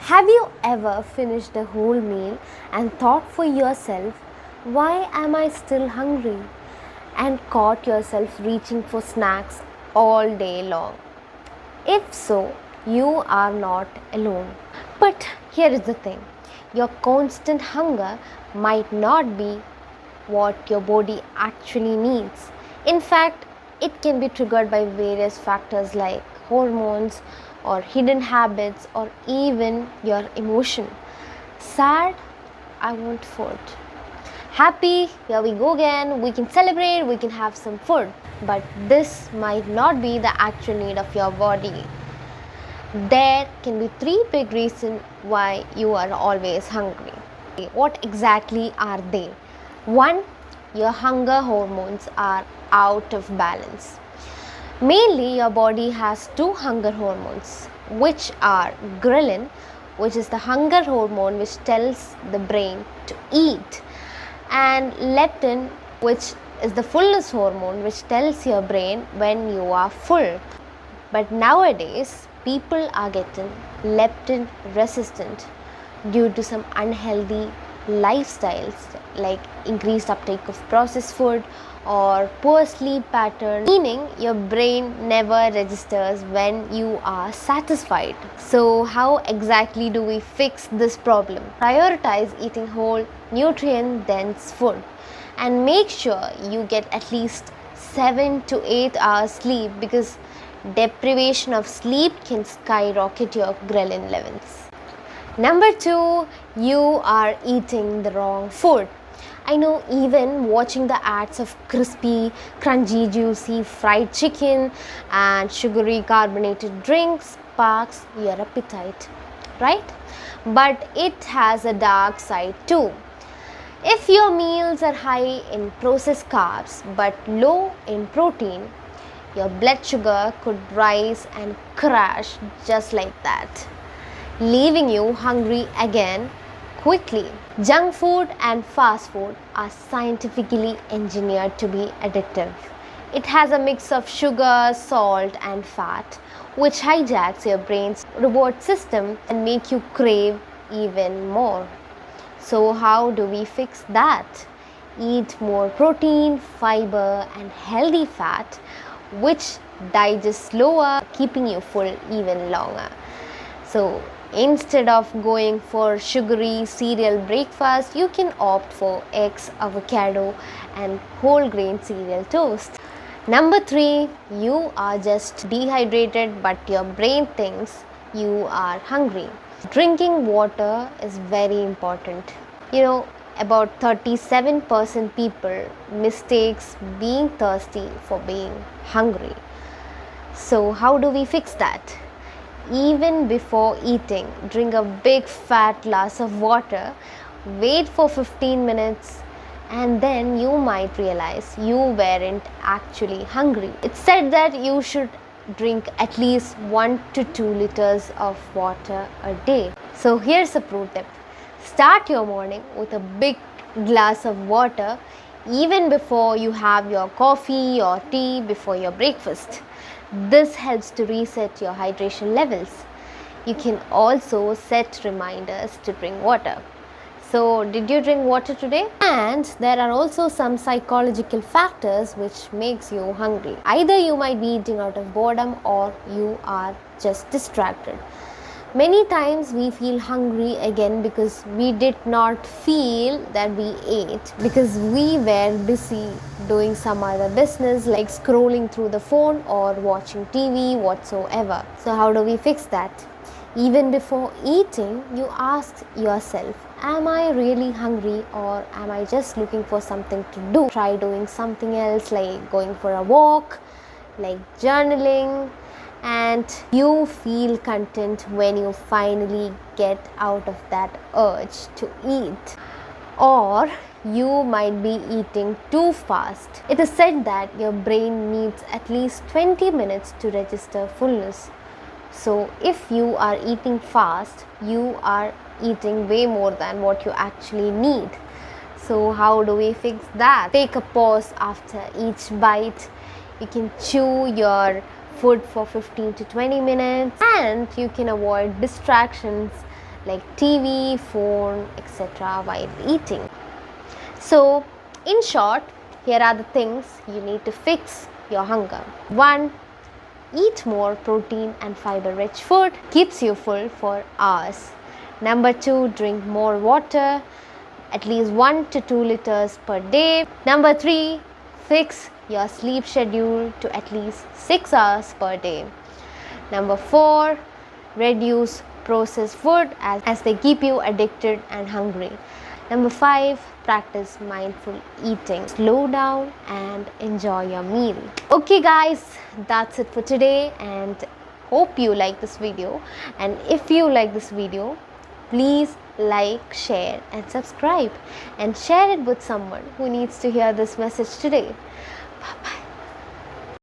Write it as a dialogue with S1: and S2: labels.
S1: Have you ever finished a whole meal and thought for yourself, why am I still hungry? And caught yourself reaching for snacks all day long? If so, you are not alone. But here is the thing, your constant hunger might not be what your body actually needs. In fact, it can be triggered by various factors like hormones or hidden habits or even your emotion. Sad, I want food. Happy, here we go again, we can celebrate, we can have some food. But this might not be the actual need of your body. There can be three big reasons why you are always hungry. What exactly are they? One, your hunger hormones are out of balance. Mainly, your body has two hunger hormones, which are ghrelin, which is the hunger hormone which tells the brain to eat, and leptin, which is the fullness hormone which tells your brain when you are full. But nowadays, people are getting leptin resistant due to some unhealthy lifestyles like increased uptake of processed food or poor sleep pattern, meaning your brain never registers when you are satisfied. So how exactly do we fix this problem? Prioritize eating whole, nutrient dense food and make sure you get at least 7 to 8 hours sleep, because deprivation of sleep can skyrocket your ghrelin levels. Number 2, you are eating the wrong food. I know even watching the ads of crispy, crunchy, juicy fried chicken and sugary carbonated drinks sparks your appetite, right? But it has a dark side too. If your meals are high in processed carbs but low in protein, your blood sugar could rise and crash just like that, leaving you hungry again quickly. Junk food and fast food are scientifically engineered to be addictive. It has a mix of sugar, salt and fat, which hijacks your brain's reward system and make you crave even more. So how do we fix that? Eat more protein, fiber and healthy fat, which digests slower, keeping you full even longer. So instead of going for sugary cereal breakfast, you can opt for eggs, avocado and whole grain cereal toast. Number 3, you are just dehydrated but your brain thinks you are hungry. Drinking water is very important. About 37% people mistakes being thirsty for being hungry. So how do we fix that? Even before eating, drink a big fat glass of water, wait for 15 minutes and then you might realize you weren't actually hungry. It's said that you should drink at least 1 to 2 liters of water a day. So here's a pro tip. Start your morning with a big glass of water even before you have your coffee or tea before your breakfast. This helps to reset your hydration levels. You can also set reminders to drink water. So, did you drink water today? And there are also some psychological factors which makes you hungry. Either you might be eating out of boredom or you are just distracted. Many times we feel hungry again because we did not feel that we ate, because we were busy doing some other business like scrolling through the phone or watching TV whatsoever. So how do we fix that? Even before eating, you ask yourself, am I really hungry or am I just looking for something to do? Try doing something else like going for a walk, like journaling, and you feel content when you finally get out of that urge to eat. Or you might be eating too fast. It is said that your brain needs at least 20 minutes to register fullness. So if you are eating fast, you are eating way more than what you actually need. So how do we fix that? Take a pause after each bite. You can chew your food for 15 to 20 minutes and you can avoid distractions like TV, phone, etc. while eating. So, in short, here are the things you need to fix your hunger. 1. Eat more protein and fiber rich food, keeps you full for hours. Number 2, drink more water, at least 1 to 2 liters per day. Number 3, fix your sleep schedule to at least 6 hours per day. Number 4, reduce processed food as they keep you addicted and hungry. Number 5, practice mindful eating. Slow down and enjoy your meal. Okay guys, that's it for today, and hope you like this video. And if you like this video, please like, share and subscribe, and share it with someone who needs to hear this message today. Bye bye.